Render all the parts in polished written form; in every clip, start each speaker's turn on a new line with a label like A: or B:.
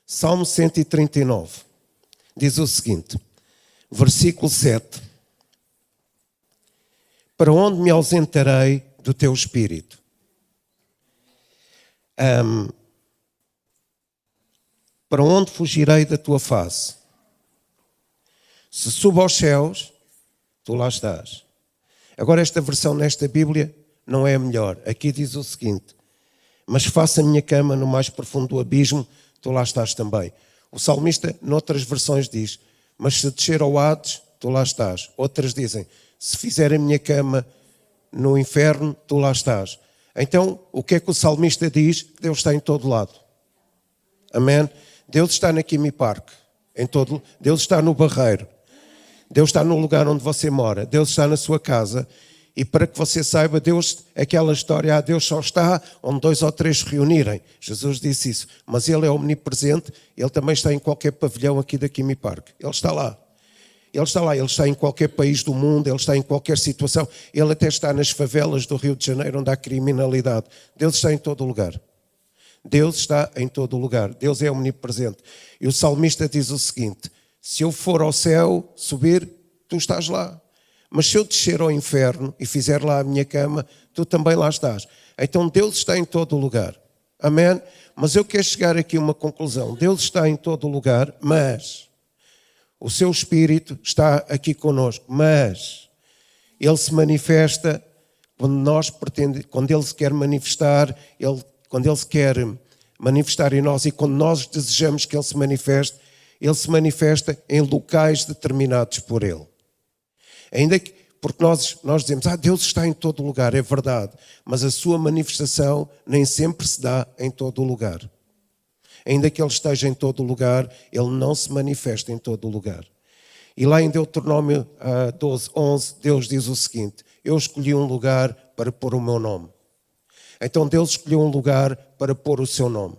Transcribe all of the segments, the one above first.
A: Salmo 139 diz o seguinte, versículo 7. Para onde me ausentarei do teu espírito? Para onde fugirei da tua face? Se subo aos céus, tu lá estás. Agora esta versão nesta Bíblia não é a melhor. Aqui diz o seguinte, mas faça a minha cama no mais profundo do abismo, tu lá estás também. O salmista, noutras versões, diz, mas se descer ao Hades, tu lá estás. Outras dizem, se fizer a minha cama no inferno, tu lá estás. Então, o que é que o salmista diz? Deus está em todo lado. Amém? Deus está na Kimi Park. Deus está no Barreiro. Deus está no lugar onde você mora. Deus está na sua casa. E para que você saiba, Deus, aquela história, Deus só está onde 2 ou 3 se reunirem. Jesus disse isso. Mas Ele é omnipresente. Ele também está em qualquer pavilhão aqui da Kimi Park. Ele está lá. Ele está lá. Ele está em qualquer país do mundo. Ele está em qualquer situação. Ele até está nas favelas do Rio de Janeiro, onde há criminalidade. Deus está em todo lugar. Deus está em todo lugar. Deus é omnipresente. E o salmista diz o seguinte, se eu for ao céu, subir, tu estás lá. Mas se eu descer ao inferno e fizer lá a minha cama, tu também lá estás. Então Deus está em todo lugar. Amém? Mas eu quero chegar aqui a uma conclusão. Deus está em todo lugar, mas o seu Espírito está aqui conosco. Mas Ele se manifesta quando Ele se quer manifestar, quando Ele se quer manifestar em nós e quando nós desejamos que Ele se manifesta em locais determinados por Ele. Ainda que, porque nós dizemos, Deus está em todo lugar, é verdade, mas a sua manifestação nem sempre se dá em todo lugar. Ainda que Ele esteja em todo lugar, Ele não se manifesta em todo lugar. E lá em Deuteronômio 12:11, Deus diz o seguinte, eu escolhi um lugar para pôr o meu nome. Então Deus escolheu um lugar para pôr o seu nome.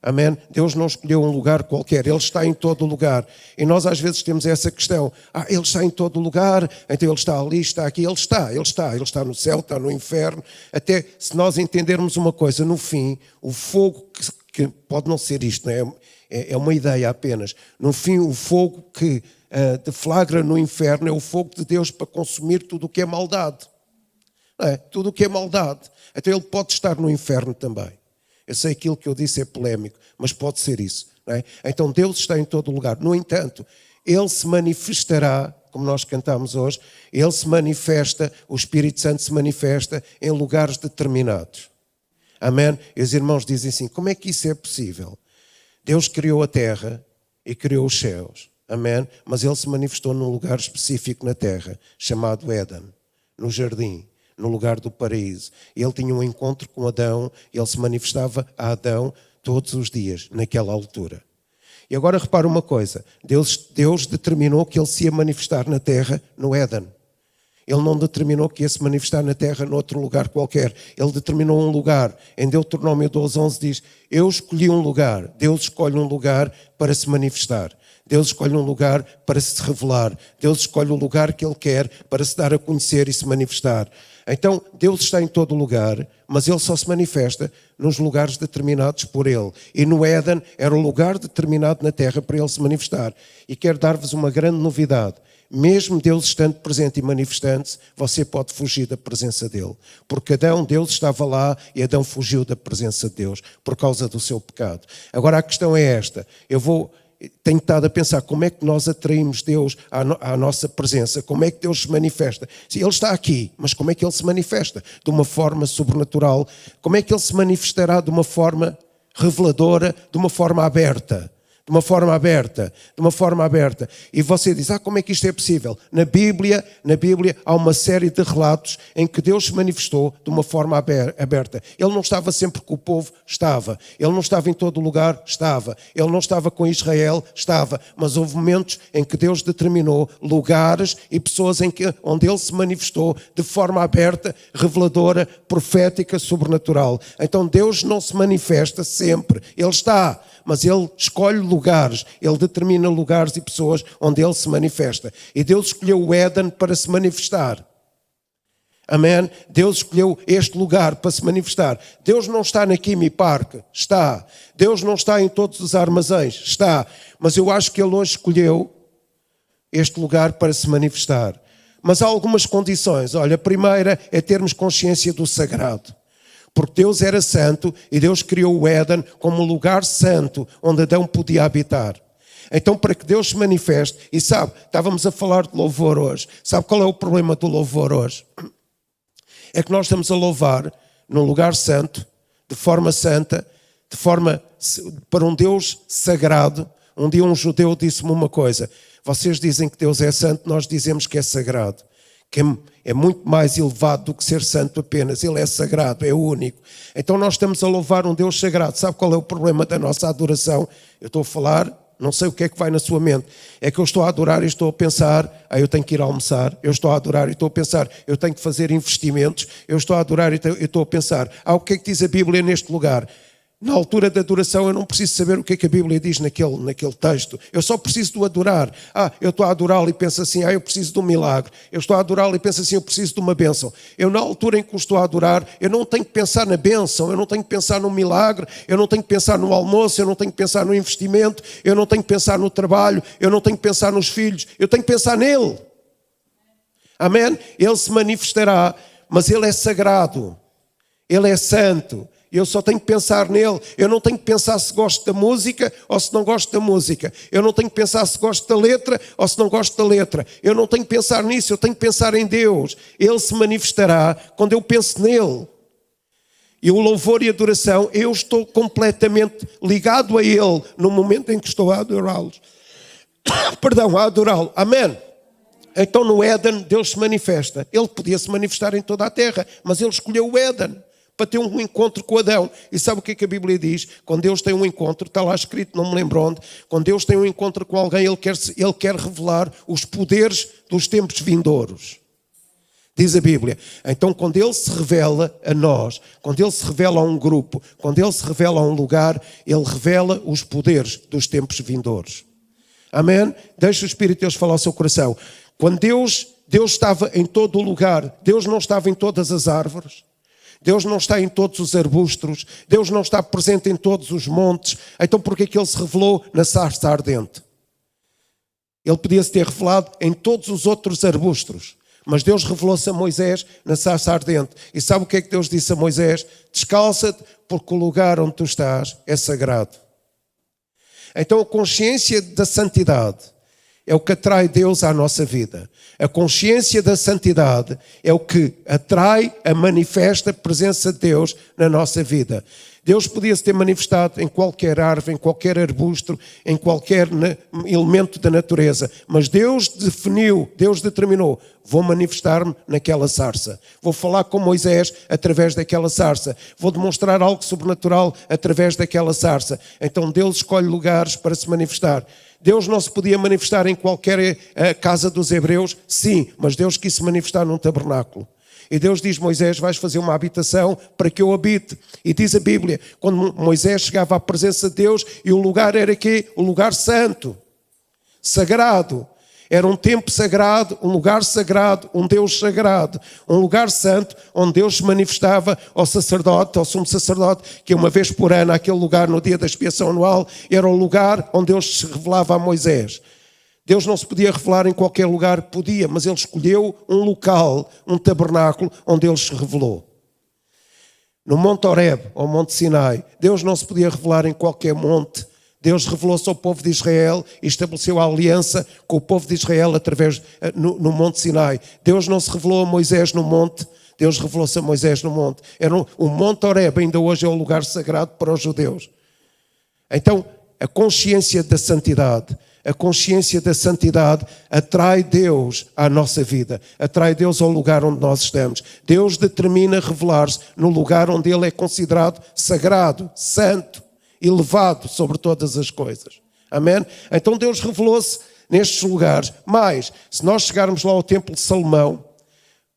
A: Amém? Deus não escolheu um lugar qualquer, Ele está em todo lugar. E nós às vezes temos essa questão, Ele está em todo lugar, então Ele está ali, está aqui, Ele está no céu, está no inferno. Até se nós entendermos uma coisa, no fim, o fogo que pode não ser isto, não é uma ideia apenas. No fim, o fogo que deflagra no inferno é o fogo de Deus para consumir tudo o que é maldade. Não é? Tudo o que é maldade. Então Ele pode estar no inferno também. Eu sei que aquilo que eu disse é polémico, mas pode ser isso. Não é? Então Deus está em todo lugar. No entanto, Ele se manifestará, como nós cantamos hoje, Ele se manifesta, o Espírito Santo se manifesta em lugares determinados. Amém? E os irmãos dizem assim, como é que isso é possível? Deus criou a terra e criou os céus. Amém? Mas Ele se manifestou num lugar específico na terra, chamado Éden, no jardim. No lugar do paraíso. Ele tinha um encontro com Adão, ele se manifestava a Adão todos os dias, naquela altura. E agora repara uma coisa, Deus determinou que ele se ia manifestar na terra no Éden. Ele não determinou que ia se manifestar na terra noutro lugar qualquer. Ele determinou um lugar. Em Deuteronômio 12:11 diz, eu escolhi um lugar. Deus escolhe um lugar para se manifestar. Deus escolhe um lugar para se revelar. Deus escolhe o lugar que Ele quer para se dar a conhecer e se manifestar. Então, Deus está em todo lugar, mas Ele só se manifesta nos lugares determinados por Ele. E no Éden era o lugar determinado na terra para Ele se manifestar. E quero dar-vos uma grande novidade. Mesmo Deus estando presente e manifestando-se, você pode fugir da presença dEle. Porque Deus estava lá e Adão fugiu da presença de Deus por causa do seu pecado. Agora a questão é esta. Tenho estado a pensar como é que nós atraímos Deus à nossa presença, como é que Deus se manifesta. Sim, Ele está aqui, mas como é que Ele se manifesta? De uma forma sobrenatural. Como é que Ele se manifestará de uma forma reveladora, de uma forma aberta? De uma forma aberta. E você diz, como é que isto é possível? Na Bíblia há uma série de relatos em que Deus se manifestou de uma forma aberta. Ele não estava sempre com o povo, estava. Ele não estava em todo lugar, estava. Ele não estava com Israel, estava. Mas houve momentos em que Deus determinou lugares e pessoas onde Ele se manifestou de forma aberta, reveladora, profética, sobrenatural. Então Deus não se manifesta sempre. Ele está, mas Ele escolhe lugares, Ele determina lugares e pessoas onde Ele se manifesta. E Deus escolheu o Éden para se manifestar. Amém? Deus escolheu este lugar para se manifestar. Deus não está na Kimi Park, está. Deus não está em todos os armazéns, está. Mas eu acho que Ele hoje escolheu este lugar para se manifestar. Mas há algumas condições. Olha, a primeira é termos consciência do sagrado. Porque Deus era santo e Deus criou o Éden como um lugar santo onde Adão podia habitar. Então, para que Deus se manifeste, e sabe, estávamos a falar de louvor hoje. Sabe qual é o problema do louvor hoje? É que nós estamos a louvar num lugar santo, de forma santa, para um Deus sagrado. Um dia um judeu disse-me uma coisa: vocês dizem que Deus é santo, nós dizemos que é sagrado, que é muito mais elevado do que ser santo apenas. Ele é sagrado, é único. Então nós estamos a louvar um Deus sagrado. Sabe qual é o problema da nossa adoração? Eu estou a falar, não sei o que é que vai na sua mente. É que eu estou a adorar e estou a pensar, eu tenho que ir almoçar. Eu estou a adorar e estou a pensar, eu tenho que fazer investimentos. Eu estou a adorar e estou a pensar, o que é que diz a Bíblia neste lugar? Na altura da adoração eu não preciso saber o que é que a Bíblia diz naquele texto. Eu só preciso de o adorar. Eu estou a adorá-lo e penso assim, eu preciso de um milagre. Eu estou a adorá-lo e penso assim, eu preciso de uma bênção. Eu, na altura em que o estou a adorar, eu não tenho que pensar na bênção, eu não tenho que pensar no milagre, eu não tenho que pensar no almoço, eu não tenho que pensar no investimento, eu não tenho que pensar no trabalho, eu não tenho que pensar nos filhos, eu tenho que pensar nele. Amém? Ele se manifestará, mas ele é sagrado, ele é santo. Eu só tenho que pensar nele. Eu não tenho que pensar se gosto da música ou se não gosto da música. Eu não tenho que pensar se gosto da letra ou se não gosto da letra. Eu não tenho que pensar nisso, eu tenho que pensar em Deus. Ele se manifestará quando eu penso nele. E o louvor e a adoração, eu estou completamente ligado a Ele no momento em que estou a adorá-lo. A adorá-lo. Amém? Então no Éden Deus se manifesta. Ele podia se manifestar em toda a terra, mas Ele escolheu o Éden para ter um encontro com Adão. E sabe o que é que a Bíblia diz? Quando Deus tem um encontro, está lá escrito, não me lembro onde, quando Deus tem um encontro com alguém, Ele quer revelar os poderes dos tempos vindouros. Diz a Bíblia. Então, quando Ele se revela a nós, quando Ele se revela a um grupo, quando Ele se revela a um lugar, Ele revela os poderes dos tempos vindouros. Amém? Deixa o Espírito de Deus falar ao seu coração. Quando Deus estava em todo o lugar, Deus não estava em todas as árvores, Deus não está em todos os arbustos, Deus não está presente em todos os montes. Então porquê que Ele se revelou na sarça ardente? Ele podia-se ter revelado em todos os outros arbustos, mas Deus revelou-se a Moisés na sarça ardente. E sabe o que é que Deus disse a Moisés? Descalça-te, porque o lugar onde tu estás é sagrado. Então a consciência da santidade é o que atrai Deus à nossa vida. A consciência da santidade é o que atrai a manifesta presença de Deus na nossa vida. Deus podia se ter manifestado em qualquer árvore, em qualquer arbusto, em qualquer elemento da natureza. Mas Deus definiu, Deus determinou, vou manifestar-me naquela sarça. Vou falar com Moisés através daquela sarça. Vou demonstrar algo sobrenatural através daquela sarça. Então Deus escolhe lugares para se manifestar. Deus não se podia manifestar em qualquer casa dos hebreus? Sim, mas Deus quis se manifestar num tabernáculo. E Deus diz, Moisés, vais fazer uma habitação para que eu habite. E diz a Bíblia, quando Moisés chegava à presença de Deus, e o lugar era quê? O lugar santo, sagrado. Era um templo sagrado, um lugar sagrado, um Deus sagrado, um lugar santo, onde Deus se manifestava ao sacerdote, ao sumo sacerdote, que uma vez por ano, aquele lugar no dia da expiação anual, era o lugar onde Deus se revelava a Moisés. Deus não se podia revelar em qualquer lugar, podia, mas Ele escolheu um local, um tabernáculo, onde Ele se revelou. No Monte Horebe, ou Monte Sinai, Deus não se podia revelar em qualquer monte. Deus revelou-se ao povo de Israel e estabeleceu a aliança com o povo de Israel no Monte Sinai. Deus não se revelou a Moisés no monte, Deus revelou-se a Moisés no monte. O Monte Horebe ainda hoje é um lugar sagrado para os judeus. Então, a consciência da santidade atrai Deus à nossa vida, atrai Deus ao lugar onde nós estamos. Deus determina revelar-se no lugar onde Ele é considerado sagrado, santo, elevado sobre todas as coisas. Amém? Então Deus revelou-se nestes lugares. Mas, se nós chegarmos lá ao Templo de Salomão,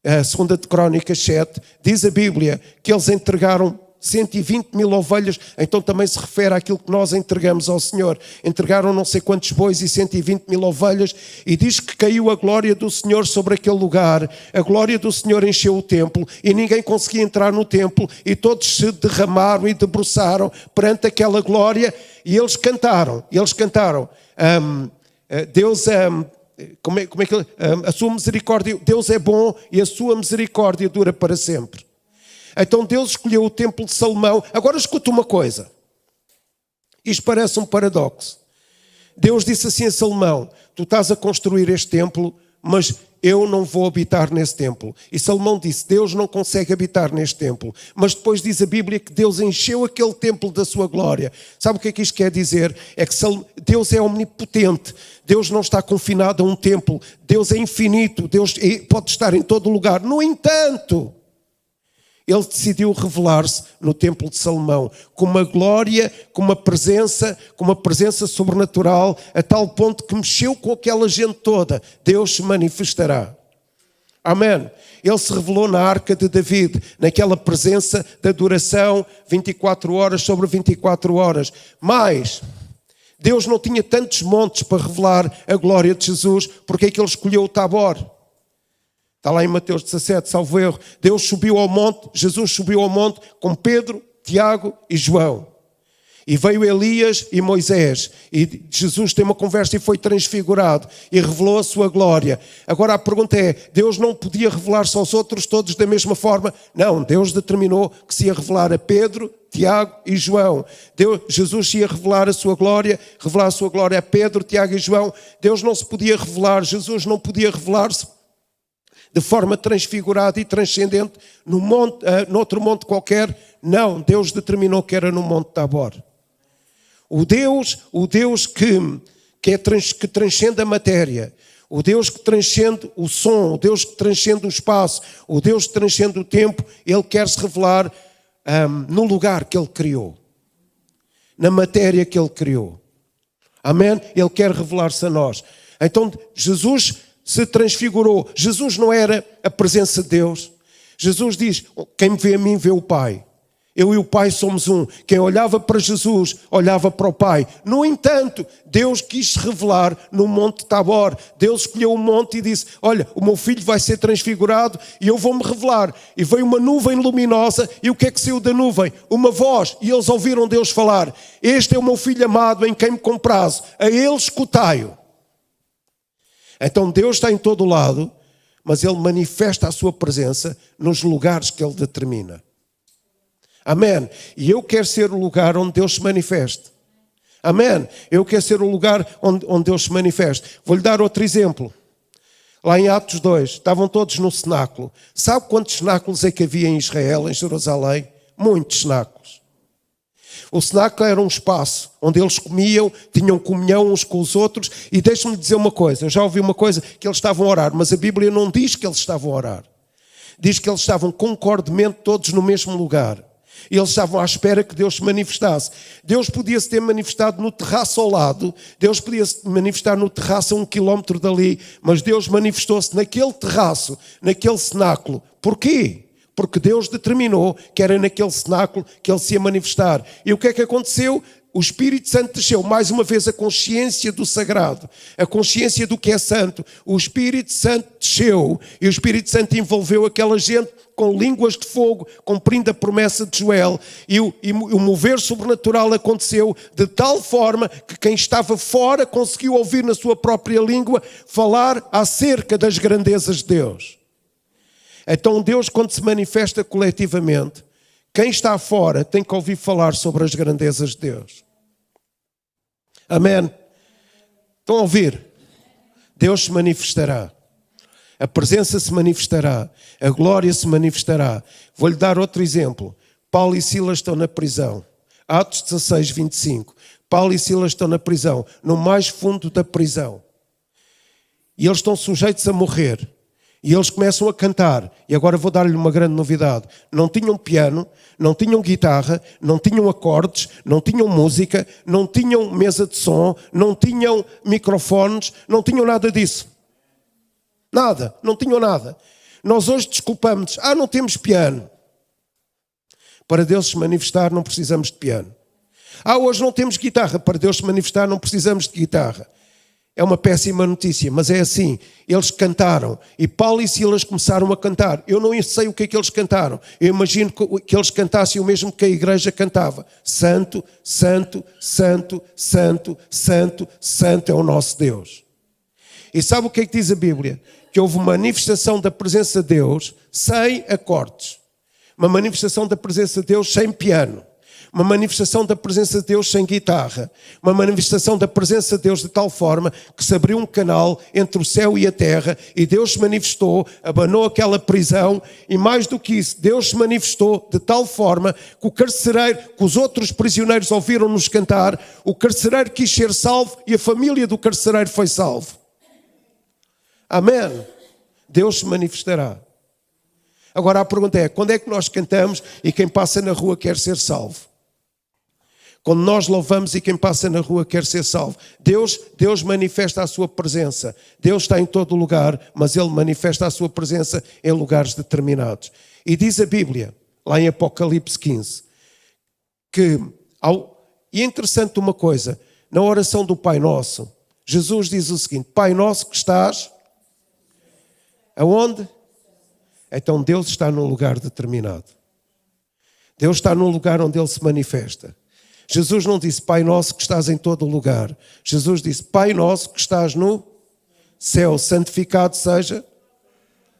A: a 2 de Crónicas 7, diz a Bíblia que eles entregaram 120 mil ovelhas, então também se refere àquilo que nós entregamos ao Senhor. Entregaram não sei quantos bois e 120 mil ovelhas, e diz que caiu a glória do Senhor sobre aquele lugar. A glória do Senhor encheu o templo e ninguém conseguia entrar no templo, e todos se derramaram e debruçaram perante aquela glória, e eles cantaram. Deus a sua misericórdia, Deus é bom e a sua misericórdia dura para sempre. Então Deus escolheu o templo de Salomão. Agora escuta uma coisa. Isto parece um paradoxo. Deus disse assim a Salomão: tu estás a construir este templo, mas eu não vou habitar nesse templo. E Salomão disse: Deus não consegue habitar neste templo. Mas depois diz a Bíblia que Deus encheu aquele templo da sua glória. Sabe o que é que isto quer dizer? É que Deus é omnipotente. Deus não está confinado a um templo. Deus é infinito. Deus pode estar em todo lugar. No entanto, Ele decidiu revelar-se no templo de Salomão com uma glória, com uma presença sobrenatural, a tal ponto que mexeu com aquela gente toda. Deus se manifestará. Amém. Ele se revelou na arca de David, naquela presença da adoração 24 horas sobre 24 horas. Mas Deus não tinha tantos montes para revelar a glória de Jesus, porque é que Ele escolheu o Tabor? Está lá em Mateus 17, salvo erro. Deus subiu ao monte, Jesus subiu ao monte com Pedro, Tiago e João. E veio Elias e Moisés. E Jesus tem uma conversa e foi transfigurado. E revelou a sua glória. Agora a pergunta é, Deus não podia revelar-se aos outros todos da mesma forma? Não, Deus determinou que se ia revelar a Pedro, Tiago e João. Jesus ia revelar a sua glória a Pedro, Tiago e João. Deus não se podia revelar, Jesus não podia revelar-se de forma transfigurada e transcendente noutro monte qualquer. Não, Deus determinou que era no Monte Tabor. O Deus que transcende a matéria, o Deus que transcende o som, o Deus que transcende o espaço, o Deus que transcende o tempo, Ele quer se revelar no lugar que Ele criou, na matéria que Ele criou. Amém? Ele quer revelar-se a nós. Então Jesus se transfigurou. Jesus não era a presença de Deus. Jesus diz: quem me vê a mim vê o Pai. Eu e o Pai somos um. Quem olhava para Jesus, olhava para o Pai. No entanto, Deus quis se revelar no Monte Tabor. Deus escolheu um monte e disse: olha, o meu filho vai ser transfigurado e eu vou-me revelar. E veio uma nuvem luminosa, e o que é que saiu da nuvem? Uma voz, e eles ouviram Deus falar: este é o meu filho amado em quem me comprazo, a ele escutai-o. Então Deus está em todo lado, mas Ele manifesta a sua presença nos lugares que Ele determina. Amém. E eu quero ser o lugar onde Deus se manifeste. Amém. Eu quero ser o lugar onde Deus se manifeste. Vou-lhe dar outro exemplo. Lá em Atos 2, estavam todos no cenáculo. Sabe quantos cenáculos é que havia em Israel, em Jerusalém? Muitos cenáculos. O cenáculo era um espaço onde eles comiam, tinham comunhão uns com os outros. E deixe-me dizer uma coisa, eu já ouvi uma coisa, que eles estavam a orar, mas a Bíblia não diz que eles estavam a orar. Diz que eles estavam concordemente todos no mesmo lugar. E eles estavam à espera que Deus se manifestasse. Deus podia se ter manifestado no terraço ao lado, Deus podia se manifestar no terraço a 1 quilómetro dali, mas Deus manifestou-se naquele terraço, naquele cenáculo. Porquê? Porque Deus determinou que era naquele cenáculo que Ele se ia manifestar. E o que é que aconteceu? O Espírito Santo desceu, mais uma vez, a consciência do sagrado, a consciência do que é santo. O Espírito Santo desceu e o Espírito Santo envolveu aquela gente com línguas de fogo, cumprindo a promessa de Joel. E o mover sobrenatural aconteceu de tal forma que quem estava fora conseguiu ouvir na sua própria língua falar acerca das grandezas de Deus. Então Deus, quando se manifesta coletivamente, quem está fora tem que ouvir falar sobre as grandezas de Deus. Amém? Estão a ouvir? Deus se manifestará. A presença se manifestará. A glória se manifestará. Vou-lhe dar outro exemplo. Paulo e Silas estão na prisão. Atos 16, 25. Paulo e Silas estão na prisão, no mais fundo da prisão. E eles estão sujeitos a morrer. E eles começam a cantar. E agora vou dar-lhe uma grande novidade. Não tinham piano, não tinham guitarra, não tinham acordes, não tinham música, não tinham mesa de som, não tinham microfones, não tinham nada disso. Nada, não tinham nada. Nós hoje desculpamos, não temos piano. Para Deus se manifestar não precisamos de piano. Hoje não temos guitarra. Para Deus se manifestar não precisamos de guitarra. É uma péssima notícia, mas é assim. Eles cantaram e Paulo e Silas começaram a cantar. Eu não sei o que é que eles cantaram. Eu imagino que eles cantassem o mesmo que a igreja cantava. Santo, santo, santo, santo, santo, santo é o nosso Deus. E sabe o que é que diz a Bíblia? Que houve uma manifestação da presença de Deus sem acordes. Uma manifestação da presença de Deus sem piano. Uma manifestação da presença de Deus sem guitarra. Uma manifestação da presença de Deus de tal forma que se abriu um canal entre o céu e a terra e Deus se manifestou, abanou aquela prisão e mais do que isso, Deus se manifestou de tal forma que o carcereiro, que os outros prisioneiros ouviram-nos cantar, o carcereiro quis ser salvo e a família do carcereiro foi salvo. Amém. Deus se manifestará. Agora a pergunta é, quando é que nós cantamos e quem passa na rua quer ser salvo? Quando nós louvamos e quem passa na rua quer ser salvo. Deus manifesta a sua presença. Deus está em todo lugar, mas Ele manifesta a sua presença em lugares determinados. E diz a Bíblia, lá em Apocalipse 15, e é interessante uma coisa, na oração do Pai Nosso, Jesus diz o seguinte, Pai Nosso que estás, aonde? Então Deus está num lugar determinado. Deus está num lugar onde Ele se manifesta. Jesus não disse, Pai Nosso que estás em todo lugar. Jesus disse, Pai Nosso que estás no céu, santificado seja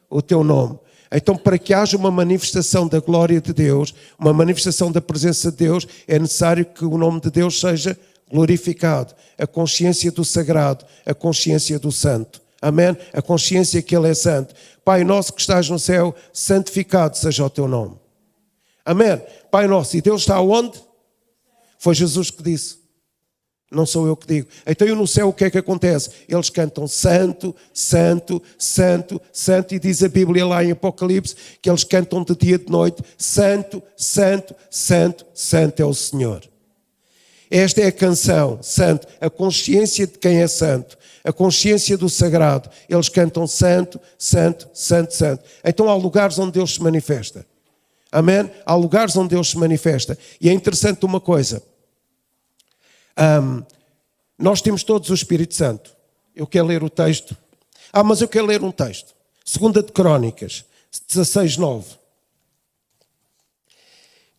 A: o teu nome. Então, para que haja uma manifestação da glória de Deus, uma manifestação da presença de Deus, é necessário que o nome de Deus seja glorificado. A consciência do sagrado, a consciência do santo. Amém? A consciência que Ele é santo. Pai Nosso que estás no céu, santificado seja o teu nome. Amém? Pai Nosso, e Deus está onde? Foi Jesus que disse, não sou eu que digo. Então no céu o que é que acontece? Eles cantam santo, santo, santo, santo, e diz a Bíblia lá em Apocalipse que eles cantam de dia e de noite, santo, santo, santo, santo é o Senhor. Esta é a canção, santo, a consciência de quem é santo, a consciência do sagrado. Eles cantam santo, santo, santo, santo. Então há lugares onde Deus se manifesta. Amém? Há lugares onde Deus se manifesta. E é interessante uma coisa. Nós temos todos o Espírito Santo. Eu quero ler o texto. Mas eu quero ler um texto. 2 de Crónicas, 16:9.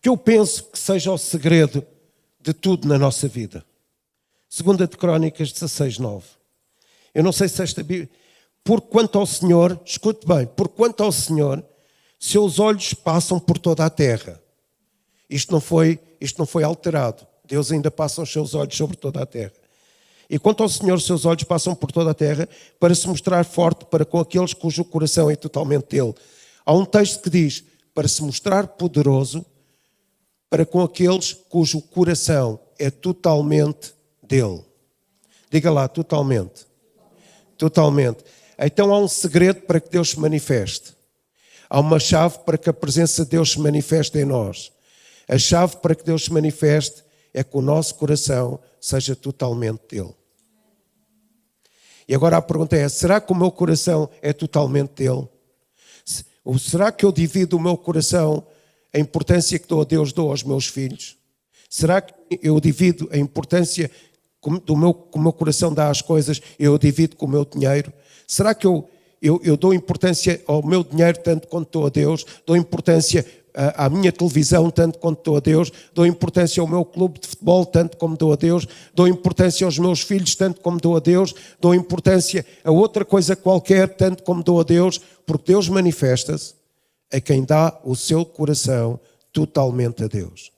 A: Que eu penso que seja o segredo de tudo na nossa vida. 2 de Crónicas, 16:9. Eu não sei se esta Bíblia... Por quanto ao Senhor, escute bem, por quanto ao Senhor, seus olhos passam por toda a terra. Isto não foi alterado. Deus ainda passa os seus olhos sobre toda a terra. E quanto ao Senhor, seus olhos passam por toda a terra para se mostrar forte para com aqueles cujo coração é totalmente dele. Há um texto que diz, para se mostrar poderoso para com aqueles cujo coração é totalmente dele. Diga lá, totalmente. Totalmente. Então há um segredo para que Deus se manifeste. Há uma chave para que a presença de Deus se manifeste em nós. A chave para que Deus se manifeste é que o nosso coração seja totalmente dele. E agora a pergunta é, será que o meu coração é totalmente dele? Ou será que eu divido o meu coração, a importância que dou a Deus, dou aos meus filhos? Será que eu divido a importância que o meu coração dá às coisas, eu divido com o meu dinheiro? Será que eu dou importância ao meu dinheiro tanto quanto dou a Deus? Dou importância à minha televisão tanto quanto dou a Deus? Dou importância ao meu clube de futebol tanto como dou a Deus? Dou importância aos meus filhos tanto como dou a Deus? Dou importância a outra coisa qualquer tanto como dou a Deus? Porque Deus manifesta-se a quem dá o seu coração totalmente a Deus.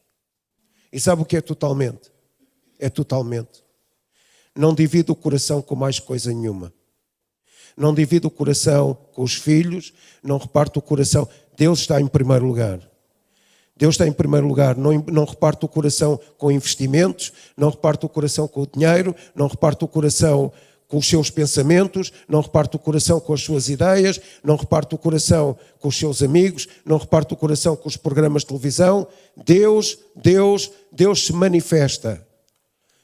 A: E sabe o que é totalmente? É totalmente. Não divide o coração com mais coisa nenhuma. Não divide o coração com os filhos, não reparte o coração. Deus está em primeiro lugar. Deus está em primeiro lugar. Não reparte o coração com investimentos, não reparte o coração com o dinheiro, não reparte o coração com os seus pensamentos, não reparte o coração com as suas ideias, não reparte o coração com os seus amigos, não reparte o coração com os programas de televisão. Deus se manifesta.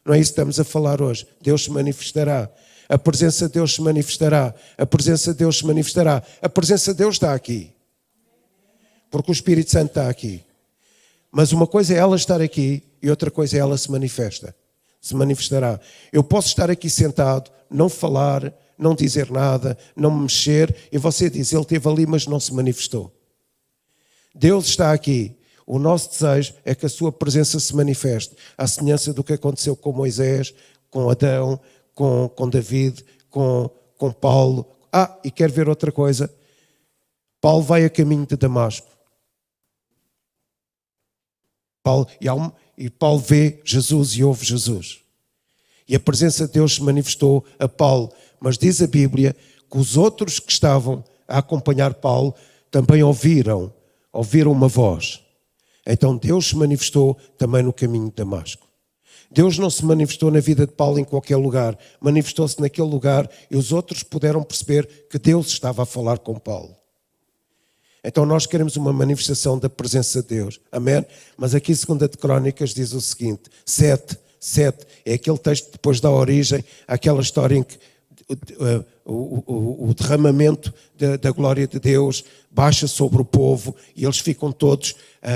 A: Não é isso que estamos a falar hoje. Deus se manifestará. A presença de Deus se manifestará. A presença de Deus se manifestará. A presença de Deus está aqui. Porque o Espírito Santo está aqui. Mas uma coisa é ela estar aqui e outra coisa é ela se manifestará. Eu posso estar aqui sentado, não falar, não dizer nada, não me mexer, e você diz, ele esteve ali, mas não se manifestou. Deus está aqui. O nosso desejo é que a sua presença se manifeste, à semelhança do que aconteceu com Moisés, com Adão, com David, com Paulo. E quero ver outra coisa. Paulo vai a caminho de Damasco. Paulo vê Jesus e ouve Jesus. E a presença de Deus se manifestou a Paulo. Mas diz a Bíblia que os outros que estavam a acompanhar Paulo também ouviram uma voz. Então Deus se manifestou também no caminho de Damasco. Deus não se manifestou na vida de Paulo em qualquer lugar. Manifestou-se naquele lugar e os outros puderam perceber que Deus estava a falar com Paulo. Então nós queremos uma manifestação da presença de Deus. Amém? Mas aqui, 2 de Crónicas, diz o seguinte, 7, é aquele texto que depois dá origem àquela história em que o derramamento da glória de Deus baixa sobre o povo e eles ficam todos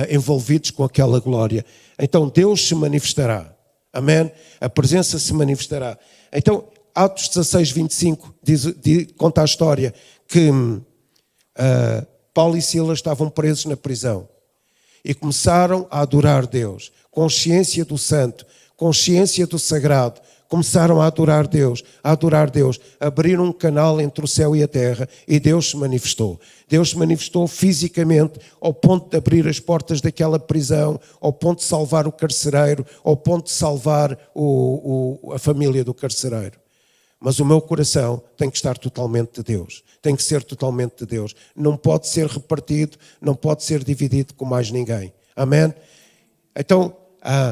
A: envolvidos com aquela glória. Então Deus se manifestará. Amém? A presença se manifestará. Então, Atos 16, 25 conta a história que Paulo e Silas estavam presos na prisão e começaram a adorar Deus. Consciência do santo, consciência do sagrado. Começaram a adorar Deus, abriram um canal entre o céu e a terra e Deus se manifestou. Deus se manifestou fisicamente ao ponto de abrir as portas daquela prisão, ao ponto de salvar o carcereiro, ao ponto de salvar a família do carcereiro. Mas o meu coração tem que estar totalmente de Deus, tem que ser totalmente de Deus. Não pode ser repartido, não pode ser dividido com mais ninguém. Amém? Então,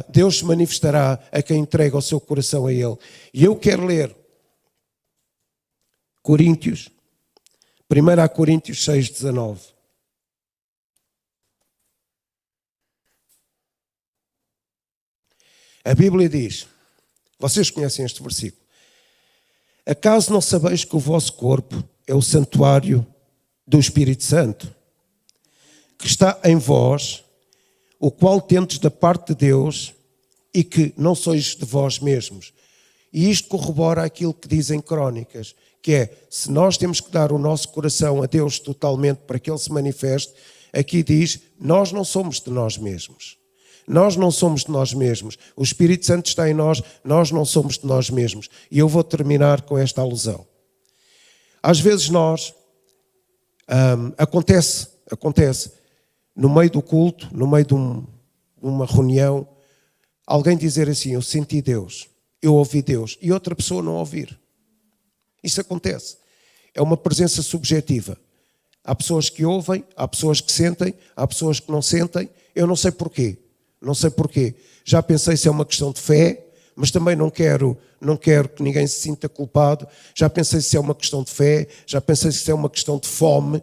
A: Deus se manifestará a quem entrega o seu coração a Ele. E eu quero ler Coríntios, 1 Coríntios 6, 19. A Bíblia diz, vocês conhecem este versículo, acaso não sabeis que o vosso corpo é o santuário do Espírito Santo, que está em vós, o qual tendes da parte de Deus e que não sois de vós mesmos. E isto corrobora aquilo que diz em Crónicas, que é, se nós temos que dar o nosso coração a Deus totalmente para que Ele se manifeste, aqui diz, nós não somos de nós mesmos. Nós não somos de nós mesmos. O Espírito Santo está em nós, nós não somos de nós mesmos. E eu vou terminar com esta alusão. Às vezes acontece, no meio do culto, no meio de uma reunião, alguém dizer assim, eu senti Deus, eu ouvi Deus, e outra pessoa não ouvir. Isso acontece. É uma presença subjetiva. Há pessoas que ouvem, há pessoas que sentem, há pessoas que não sentem. Eu não sei porquê. Já pensei se é uma questão de fé, mas também não quero que ninguém se sinta culpado. Já pensei se é uma questão de fé, já pensei se é uma questão de fome,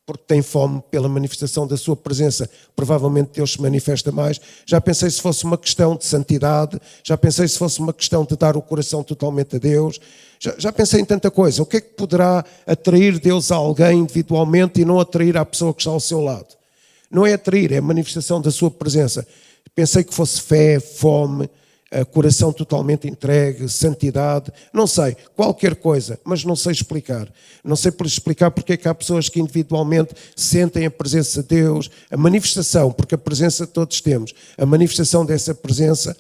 A: porque tem fome pela manifestação da sua presença, provavelmente Deus se manifesta mais. Já pensei se fosse uma questão de santidade, já pensei se fosse uma questão de dar o coração totalmente a Deus, já pensei em tanta coisa. O que é que poderá atrair Deus a alguém individualmente e não atrair à pessoa que está ao seu lado? Não é atrair, é a manifestação da sua presença. Pensei que fosse fé, fome, coração totalmente entregue, santidade, não sei, qualquer coisa, mas não sei explicar. Não sei explicar porque é que há pessoas que individualmente sentem a presença de Deus, a manifestação, porque a presença todos temos, a manifestação dessa presença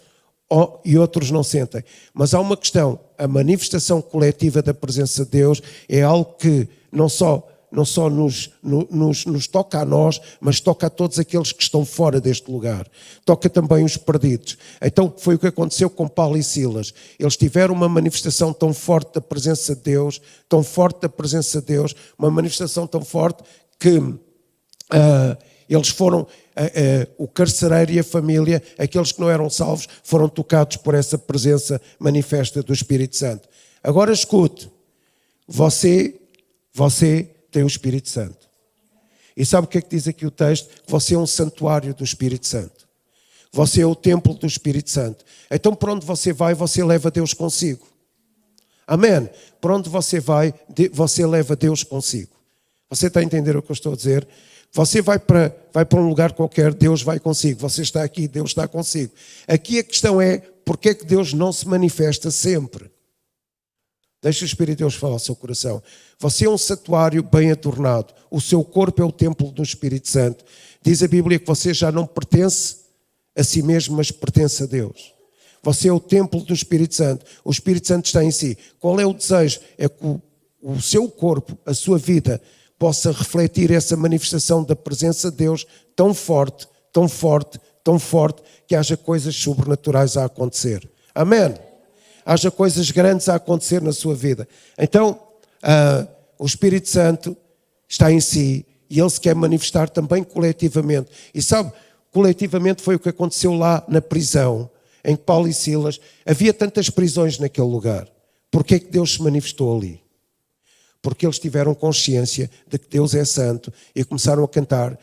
A: e outros não sentem. Mas há uma questão, a manifestação coletiva da presença de Deus é algo que não só nos toca a nós, mas toca a todos aqueles que estão fora deste lugar. Toca também os perdidos. Então foi o que aconteceu com Paulo e Silas. Eles tiveram uma manifestação tão forte da presença de Deus, uma manifestação tão forte que eles foram, o carcereiro e a família, aqueles que não eram salvos, foram tocados por essa presença manifesta do Espírito Santo. Agora escute, você tem o Espírito Santo. E sabe o que é que diz aqui o texto? Você é um santuário do Espírito Santo. Você é o templo do Espírito Santo. Então, por onde você vai, você leva Deus consigo. Amém? Por onde você vai, você leva Deus consigo. Você está a entender o que eu estou a dizer? Você vai para um lugar qualquer, Deus vai consigo. Você está aqui, Deus está consigo. Aqui a questão é, porque é que Deus não se manifesta sempre? Deixa o Espírito de Deus falar ao seu coração. Você é um santuário bem adornado. O seu corpo é o templo do Espírito Santo. Diz a Bíblia que você já não pertence a si mesmo, mas pertence a Deus. Você é o templo do Espírito Santo. O Espírito Santo está em si. Qual é o desejo? É que o seu corpo, a sua vida, possa refletir essa manifestação da presença de Deus tão forte, tão forte, tão forte, que haja coisas sobrenaturais a acontecer. Amém? Haja coisas grandes a acontecer na sua vida. Então, o Espírito Santo está em si e Ele se quer manifestar também coletivamente. E sabe, coletivamente foi o que aconteceu lá na prisão, em Paulo e Silas. Havia tantas prisões naquele lugar. Porquê é que Deus se manifestou ali? Porque eles tiveram consciência de que Deus é santo e começaram a cantar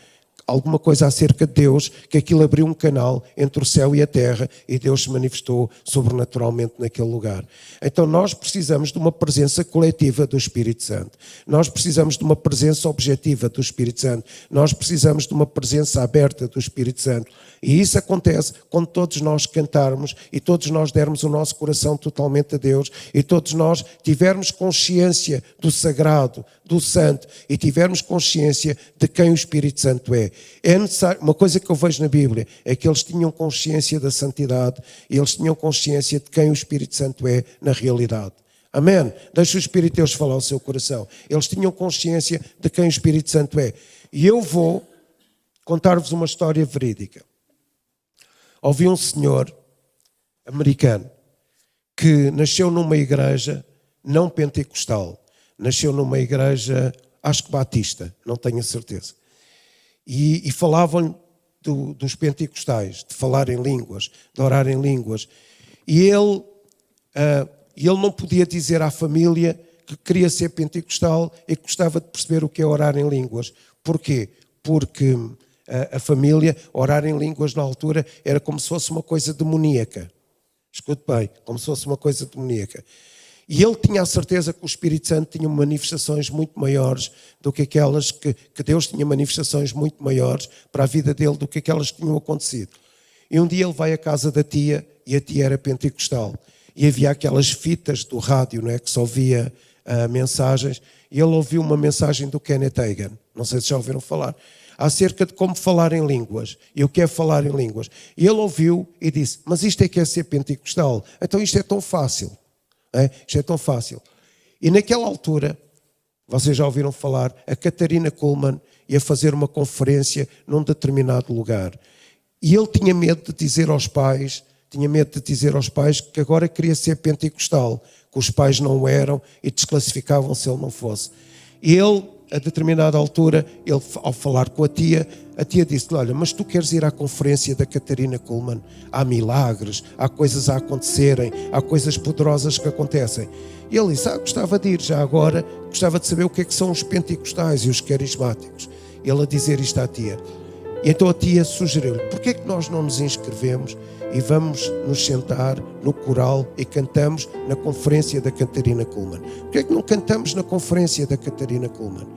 A: alguma coisa acerca de Deus, que aquilo abriu um canal entre o céu e a terra e Deus se manifestou sobrenaturalmente naquele lugar. Então nós precisamos de uma presença coletiva do Espírito Santo. Nós precisamos de uma presença objetiva do Espírito Santo. Nós precisamos de uma presença aberta do Espírito Santo. E isso acontece quando todos nós cantarmos e todos nós dermos o nosso coração totalmente a Deus e todos nós tivermos consciência do sagrado, do santo e tivermos consciência de quem o Espírito Santo é. É necessário, uma coisa que eu vejo na Bíblia é que eles tinham consciência da santidade e eles tinham consciência de quem o Espírito Santo é na realidade. Amém? Deixa o Espírito de Deus falar ao seu coração. Eles tinham consciência de quem o Espírito Santo é. E eu vou contar-vos uma história verídica. Ouvi um senhor americano que nasceu numa igreja não pentecostal. Nasceu numa igreja, acho que batista, não tenho a certeza. E falavam dos pentecostais, de falar em línguas, de orar em línguas. E ele não podia dizer à família que queria ser pentecostal e que gostava de perceber o que é orar em línguas. Porquê? Porque a família, orar em línguas na altura, era como se fosse uma coisa demoníaca. Escute bem, como se fosse uma coisa demoníaca. E ele tinha a certeza que o Espírito Santo tinha manifestações muito maiores do que aquelas que Deus tinha manifestações muito maiores para a vida dele do que aquelas que tinham acontecido. E um dia ele vai à casa da tia, e a tia era pentecostal. E havia aquelas fitas do rádio, não é, que só via mensagens. E ele ouviu uma mensagem do Kenneth Hagin, não sei se já ouviram falar, acerca de como falar em línguas. E o que é falar em línguas. E ele ouviu e disse, mas isto é que é ser pentecostal? Então isto é tão fácil. Isto é tão fácil. E naquela altura, vocês já ouviram falar, a Katharina Kuhlman ia fazer uma conferência num determinado lugar. E ele tinha medo de dizer aos pais, que agora queria ser pentecostal, que os pais não eram e desclassificavam se ele não fosse. E ele, a determinada altura, ele, ao falar com a tia disse-lhe, olha, mas tu queres ir à conferência da Katharina Kuhlman? Há milagres, há coisas a acontecerem, há coisas poderosas que acontecem. E ele disse, gostava de ir já agora, gostava de saber o que é que são os pentecostais e os carismáticos. Ele a dizer isto à tia. E então a tia sugeriu-lhe, porquê é que nós não nos inscrevemos e vamos nos sentar no coral e cantamos na conferência da Katharina Kuhlman? Porquê é que não cantamos na conferência da Katharina Kuhlman?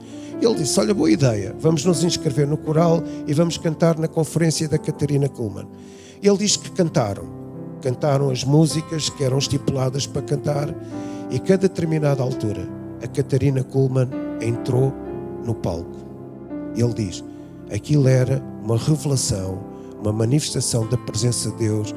A: E ele disse, olha, boa ideia, vamos nos inscrever no coral e vamos cantar na conferência da Katharina Kuhlman. E ele diz que cantaram as músicas que eram estipuladas para cantar e a cada determinada altura a Katharina Kuhlman entrou no palco. E ele diz, aquilo era uma revelação, uma manifestação da presença de Deus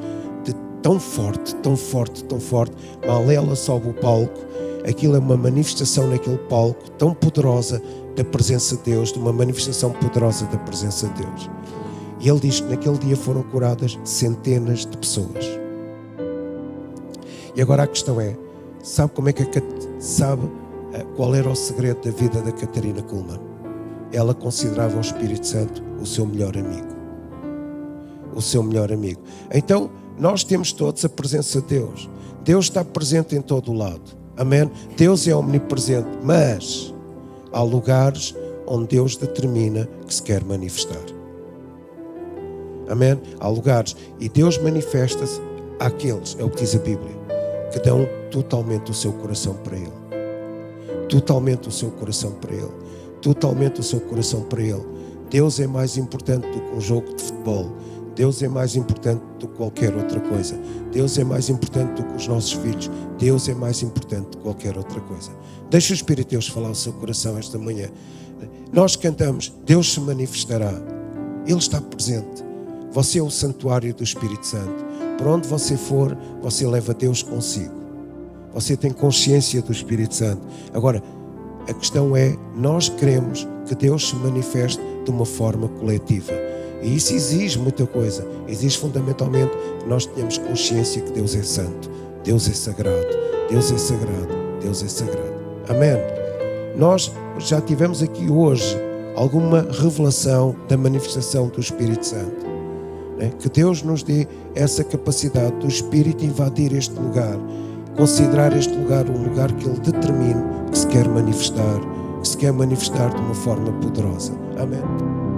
A: tão forte, tão forte, tão forte. Mal ela sobe o palco, aquilo é uma manifestação naquele palco tão poderosa da presença de Deus, de uma manifestação poderosa da presença de Deus. E ele diz que naquele dia foram curadas centenas de pessoas. E agora a questão é, sabe qual era o segredo da vida da Katharina Kuhlman? Ela considerava o Espírito Santo o seu melhor amigo. O seu melhor amigo. Então, nós temos todos a presença de Deus. Deus está presente em todo o lado. Amém? Deus é omnipresente, mas há lugares onde Deus determina que se quer manifestar. Amém? Há lugares. E Deus manifesta-se àqueles, é o que diz a Bíblia, que dão totalmente o seu coração para Ele. Totalmente o seu coração para Ele. Totalmente o seu coração para Ele. Deus é mais importante do que um jogo de futebol. Deus é mais importante do que qualquer outra coisa. Deus é mais importante do que os nossos filhos. Deus é mais importante do que qualquer outra coisa. Deixa o Espírito de Deus falar ao seu coração esta manhã. Nós cantamos, Deus se manifestará. Ele está presente. Você é o santuário do Espírito Santo. Por onde você for, você leva Deus consigo. Você tem consciência do Espírito Santo. Agora, a questão é, nós queremos que Deus se manifeste de uma forma coletiva. E isso exige muita coisa. Exige fundamentalmente que nós tenhamos consciência que Deus é santo, Deus é sagrado, Deus é sagrado, Deus é sagrado. Amém? Nós já tivemos aqui hoje alguma revelação da manifestação do Espírito Santo. Né? Que Deus nos dê essa capacidade do Espírito invadir este lugar, considerar este lugar um lugar que Ele determine que se quer manifestar de uma forma poderosa. Amém?